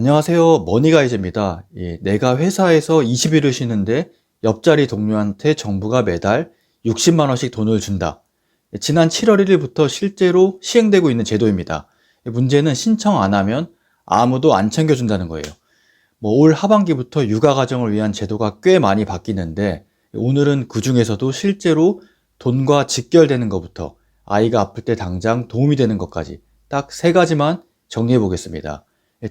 안녕하세요. 머니가이즈입니다. 내가 회사에서 20일을 쉬는데 옆자리 동료한테 정부가 매달 60만 원씩 돈을 준다. 지난 7월 1일부터 실제로 시행되고 있는 제도입니다. 문제는 신청 안 하면 아무도 안 챙겨준다는 거예요. 올 하반기부터 육아 가정을 위한 제도가 꽤 많이 바뀌는데 오늘은 그 중에서도 실제로 돈과 직결되는 것부터 아이가 아플 때 당장 도움이 되는 것까지 딱 세 가지만 정리해 보겠습니다.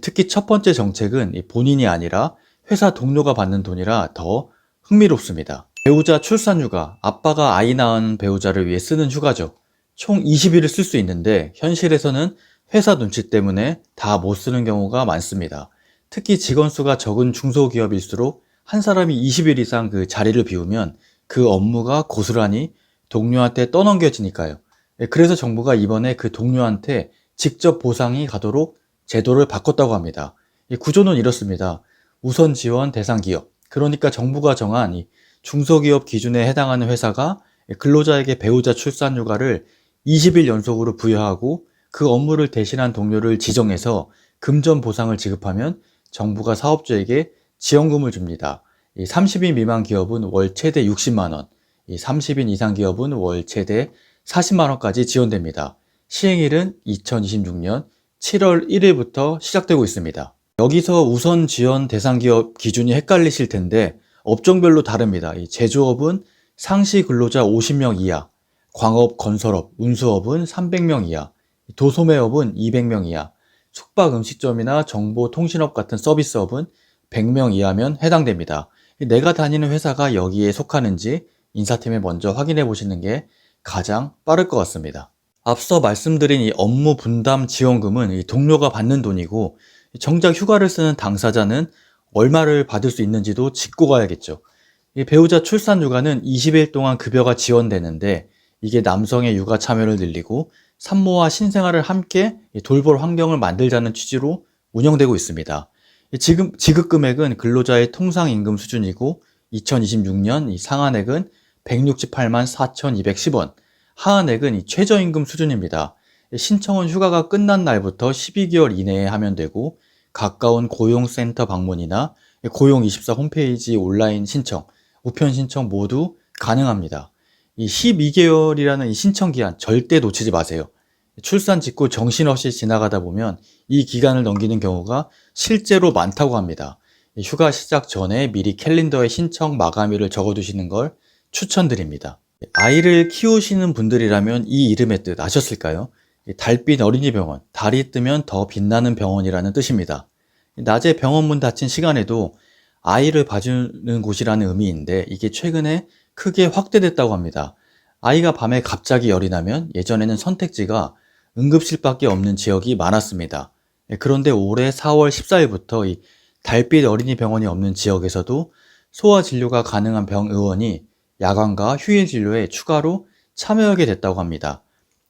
특히 첫 번째 정책은 본인이 아니라 회사 동료가 받는 돈이라 더 흥미롭습니다. 배우자 출산휴가, 아빠가 아이 낳은 배우자를 위해 쓰는 휴가죠. 총 20일을 쓸 수 있는데 현실에서는 회사 눈치 때문에 다 못 쓰는 경우가 많습니다. 특히 직원 수가 적은 중소기업일수록 한 사람이 20일 이상 그 자리를 비우면 그 업무가 고스란히 동료한테 떠넘겨지니까요. 그래서 정부가 이번에 그 동료한테 직접 보상이 가도록 제도를 바꿨다고 합니다. 이 구조는 이렇습니다. 우선 지원 대상 기업, 그러니까 정부가 정한 이 중소기업 기준에 해당하는 회사가 근로자에게 배우자 출산휴가를 20일 연속으로 부여하고 그 업무를 대신한 동료를 지정해서 금전 보상을 지급하면 정부가 사업주에게 지원금을 줍니다. 30인 미만 기업은 월 최대 60만 원, 30인 이상 기업은 월 최대 40만 원까지 지원됩니다. 시행일은 2026년 7월 1일부터 시작되고 있습니다. 여기서 우선 지원 대상 기업 기준이 헷갈리실 텐데 업종별로 다릅니다. 이 제조업은 상시 근로자 50명 이하, 광업, 건설업, 운수업은 300명 이하, 도소매업은 200명 이하, 숙박 음식점이나 정보통신업 같은 서비스업은 100명 이하면 해당됩니다. 내가 다니는 회사가 여기에 속하는지 인사팀에 먼저 확인해 보시는 게 가장 빠를 것 같습니다. 앞서 말씀드린 이 업무 분담 지원금은 이 동료가 받는 돈이고 정작 휴가를 쓰는 당사자는 얼마를 받을 수 있는지도 짚고 가야겠죠. 이 배우자 출산 휴가는 20일 동안 급여가 지원되는데 이게 남성의 육아 참여를 늘리고 산모와 신생아를 함께 돌볼 환경을 만들자는 취지로 운영되고 있습니다. 지금 지급 금액은 근로자의 통상 임금 수준이고 2026년 이 상한액은 168만 4,210원, 하한액은 이 최저임금 수준입니다. 신청은 휴가가 끝난 날부터 12개월 이내에 하면 되고 가까운 고용센터 방문이나 고용24 홈페이지 온라인 신청, 우편 신청 모두 가능합니다. 이 12개월이라는 이 신청 기한 절대 놓치지 마세요. 출산 직후 정신없이 지나가다 보면 이 기간을 넘기는 경우가 실제로 많다고 합니다. 휴가 시작 전에 미리 캘린더에 신청 마감일을 적어두시는 걸 추천드립니다. 아이를 키우시는 분들이라면 이 이름의 뜻 아셨을까요? 달빛 어린이병원, 달이 뜨면 더 빛나는 병원이라는 뜻입니다. 낮에 병원 문 닫힌 시간에도 아이를 봐주는 곳이라는 의미인데 이게 최근에 크게 확대됐다고 합니다. 아이가 밤에 갑자기 열이 나면 예전에는 선택지가 응급실밖에 없는 지역이 많았습니다. 그런데 올해 4월 14일부터 이 달빛 어린이병원이 없는 지역에서도 소아진료가 가능한 병의원이 야간과 휴일 진료에 추가로 참여하게 됐다고 합니다.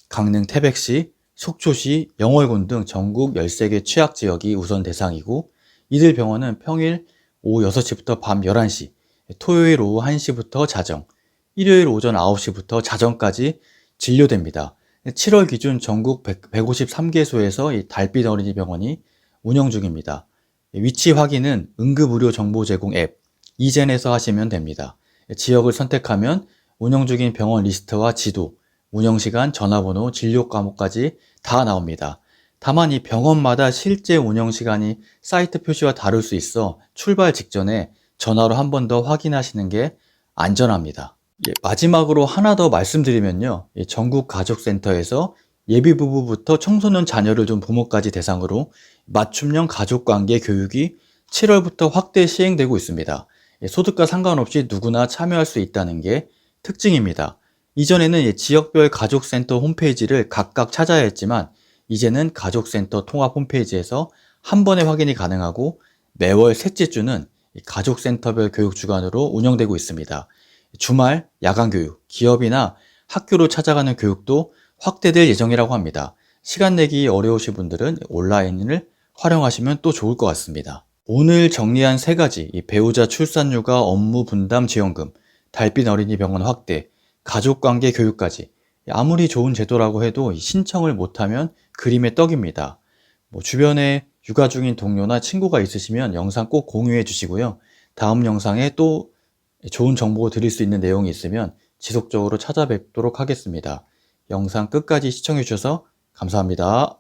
강릉 태백시, 속초시, 영월군 등 전국 13개 취약지역이 우선 대상이고 이들 병원은 평일 오후 6시부터 밤 11시, 토요일 오후 1시부터 자정, 일요일 오전 9시부터 자정까지 진료됩니다. 7월 기준 전국 153개소에서 이 달빛 어린이 병원이 운영 중입니다. 위치 확인은 응급의료 정보 제공 앱 이젠에서 하시면 됩니다. 지역을 선택하면 운영 중인 병원 리스트와 지도, 운영시간, 전화번호, 진료 과목까지 다 나옵니다. 다만 이 병원마다 실제 운영시간이 사이트 표시와 다를 수 있어 출발 직전에 전화로 한 번 더 확인하시는 게 안전합니다. 마지막으로 하나 더 말씀드리면요. 전국 가족센터에서 예비부부부터 청소년 자녀를 둔 부모까지 대상으로 맞춤형 가족관계 교육이 7월부터 확대 시행되고 있습니다. 소득과 상관없이 누구나 참여할 수 있다는 게 특징입니다. 이전에는 지역별 가족센터 홈페이지를 각각 찾아야 했지만 이제는 가족센터 통합 홈페이지에서 한 번에 확인이 가능하고 매월 셋째 주는 가족센터별 교육주간으로 운영되고 있습니다. 주말, 야간교육, 기업이나 학교로 찾아가는 교육도 확대될 예정이라고 합니다. 시간 내기 어려우신 분들은 온라인을 활용하시면 또 좋을 것 같습니다. 오늘 정리한 세 가지, 배우자 출산휴가 업무 분담 지원금, 달빛 어린이 병원 확대, 가족관계 교육까지 아무리 좋은 제도라고 해도 신청을 못하면 그림의 떡입니다. 주변에 육아 중인 동료나 친구가 있으시면 영상 꼭 공유해 주시고요. 다음 영상에 또 좋은 정보 드릴 수 있는 내용이 있으면 지속적으로 찾아뵙도록 하겠습니다. 영상 끝까지 시청해 주셔서 감사합니다.